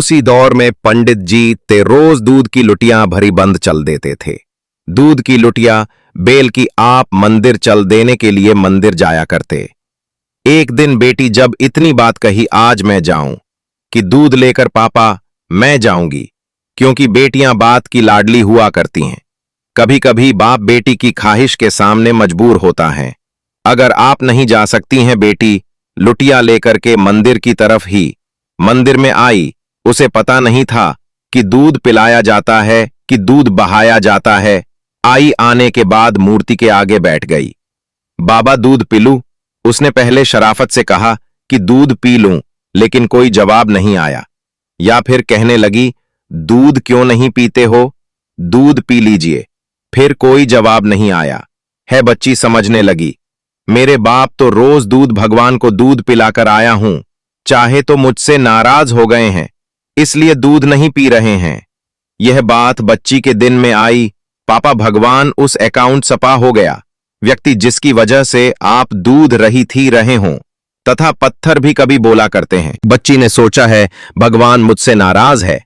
उसी दौर में पंडित जी ते रोज दूध की लुटियां भरी बंद चल देते थे। दूध की लुटिया बेल की आप मंदिर चल देने के लिए मंदिर जाया करते। एक दिन बेटी जब इतनी बात कही, आज मैं जाऊं कि दूध लेकर पापा, मैं जाऊंगी, क्योंकि बेटियां बात की लाडली हुआ करती हैं। कभी कभी बाप बेटी की ख्वाहिश के सामने मजबूर होता है। अगर आप नहीं जा सकती हैं बेटी, लुटिया लेकर के मंदिर की तरफ ही। मंदिर में आई, उसे पता नहीं था कि दूध पिलाया जाता है कि दूध बहाया जाता है। आई आने के बाद मूर्ति के आगे बैठ गई। बाबा दूध पी लूं? उसने पहले शराफत से कहा कि दूध पी लूं, लेकिन कोई जवाब नहीं आया। या फिर कहने लगी, दूध क्यों नहीं पीते हो, दूध पी लीजिए। फिर कोई जवाब नहीं आया है। बच्ची समझने लगी, मेरे बाप तो रोज दूध भगवान को दूध पिलाकर आया हूं, चाहे तो मुझसे नाराज हो गए हैं, इसलिए दूध नहीं पी रहे हैं। यह बात बच्ची के दिन में आई। पापा, भगवान उस अकाउंट सपा हो गया व्यक्ति जिसकी वजह से आप दूध रही थी रहे हों, तथा पत्थर भी कभी बोला करते हैं। बच्ची ने सोचा है भगवान मुझसे नाराज है।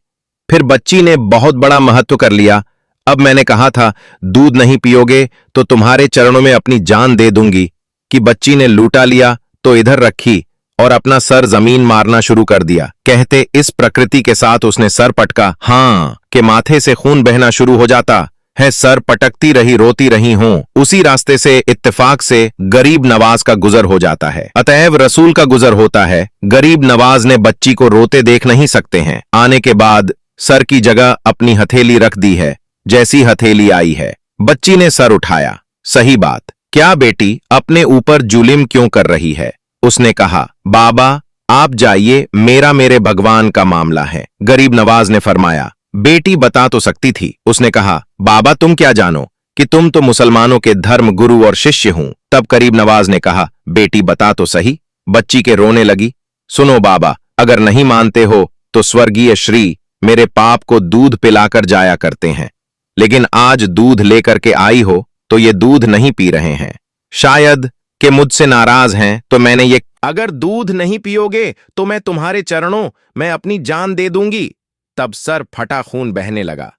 फिर बच्ची ने बहुत बड़ा महत्व कर लिया। अब मैंने कहा था दूध नहीं पियोगे तो तुम्हारे चरणों में अपनी जान दे दूंगी, कि बच्ची ने लूटा लिया तो इधर रखी और अपना सर जमीन मारना शुरू कर दिया। कहते इस प्रकृति के साथ उसने सर पटका, हाँ, के माथे से खून बहना शुरू हो जाता है। सर पटकती रही, रोती रही हूं। उसी रास्ते से इत्तेफाक से गरीब नवाज का गुजर हो जाता है। अतएव रसूल का गुजर होता है। गरीब नवाज ने बच्ची को रोते देख नहीं सकते हैं। आने के बाद सर की जगह अपनी हथेली रख दी है। जैसी हथेली आई है, बच्ची ने सर उठाया। सही बात, क्या बेटी अपने ऊपर जुल्म क्यों कर रही है? उसने कहा, बाबा आप जाइए, मेरा मेरे भगवान का मामला है। गरीब नवाज ने फरमाया, बेटी बता तो सकती थी। उसने कहा, बाबा तुम क्या जानो कि तुम तो मुसलमानों के धर्म गुरु और शिष्य हूं। तब गरीब नवाज ने कहा, बेटी बता तो सही। बच्ची के रोने लगी। सुनो बाबा, अगर नहीं मानते हो तो स्वर्गीय श्री मेरे पाप को दूध पिलाकर जाया करते हैं, लेकिन आज दूध लेकर के आई हो तो ये दूध नहीं पी रहे हैं। शायद कि मुझसे नाराज हैं, तो मैंने ये, अगर दूध नहीं पियोगे तो मैं तुम्हारे चरणों में अपनी जान दे दूंगी। तब सर फटा, खून बहने लगा।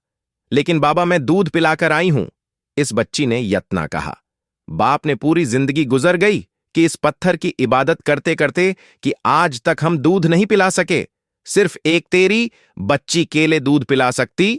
लेकिन बाबा मैं दूध पिलाकर आई हूं, इस बच्ची ने यत्ना कहा। बाप ने पूरी जिंदगी गुजर गई कि इस पत्थर की इबादत करते करते कि आज तक हम दूध नहीं पिला सके। सिर्फ एक तेरी बच्ची केले दूध पिला सकती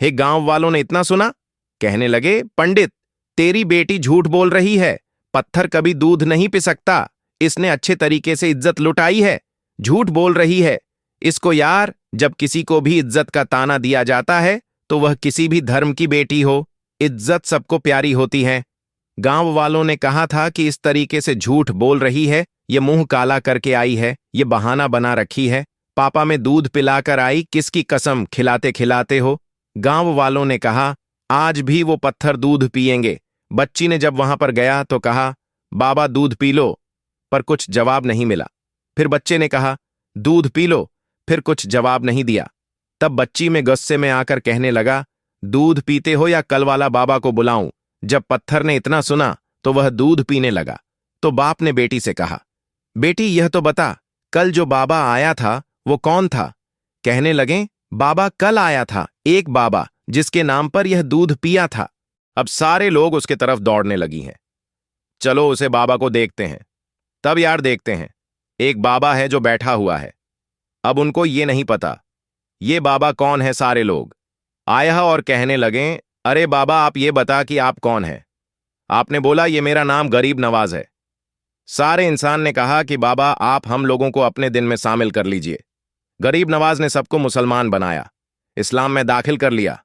है। गांव वालों ने इतना सुना, कहने लगे, पंडित तेरी बेटी झूठ बोल रही है, पत्थर कभी दूध नहीं पी सकता। इसने अच्छे तरीके से इज्जत लुटाई है, झूठ बोल रही है। इसको यार, जब किसी को भी इज्जत का ताना दिया जाता है तो वह किसी भी धर्म की बेटी हो, इज्जत सबको प्यारी होती है। गांव वालों ने कहा था कि इस तरीके से झूठ बोल रही है, ये मुंह काला करके आई है, ये बहाना बना रखी है। पापा में दूध पिलाकर आई, किसकी कसम खिलाते खिलाते हो। गांव वालों ने कहा, आज भी वो पत्थर दूध पिएंगे। बच्ची ने जब वहां पर गया तो कहा, बाबा दूध पी लो, पर कुछ जवाब नहीं मिला। फिर बच्चे ने कहा, दूध पी लो, फिर कुछ जवाब नहीं दिया। तब बच्ची में गुस्से में आकर कहने लगा, दूध पीते हो या कल वाला बाबा को बुलाऊं। जब पत्थर ने इतना सुना तो वह दूध पीने लगा। तो बाप ने बेटी से कहा, बेटी यह तो बता, कल जो बाबा आया था वो कौन था? कहने लगे, बाबा कल आया था, एक बाबा जिसके नाम पर यह दूध पिया था। अब सारे लोग उसके तरफ दौड़ने लगी हैं। चलो उसे बाबा को देखते हैं। तब यार देखते हैं, एक बाबा है जो बैठा हुआ है। अब उनको ये नहीं पता ये बाबा कौन है। सारे लोग आया और कहने लगे, अरे बाबा आप ये बता कि आप कौन हैं? आपने बोला, ये मेरा नाम गरीब नवाज है। सारे इंसान ने कहा कि बाबा आप हम लोगों को अपने दिन में शामिल कर लीजिए। गरीब नवाज ने सबको मुसलमान बनाया, इस्लाम में दाखिल कर लिया।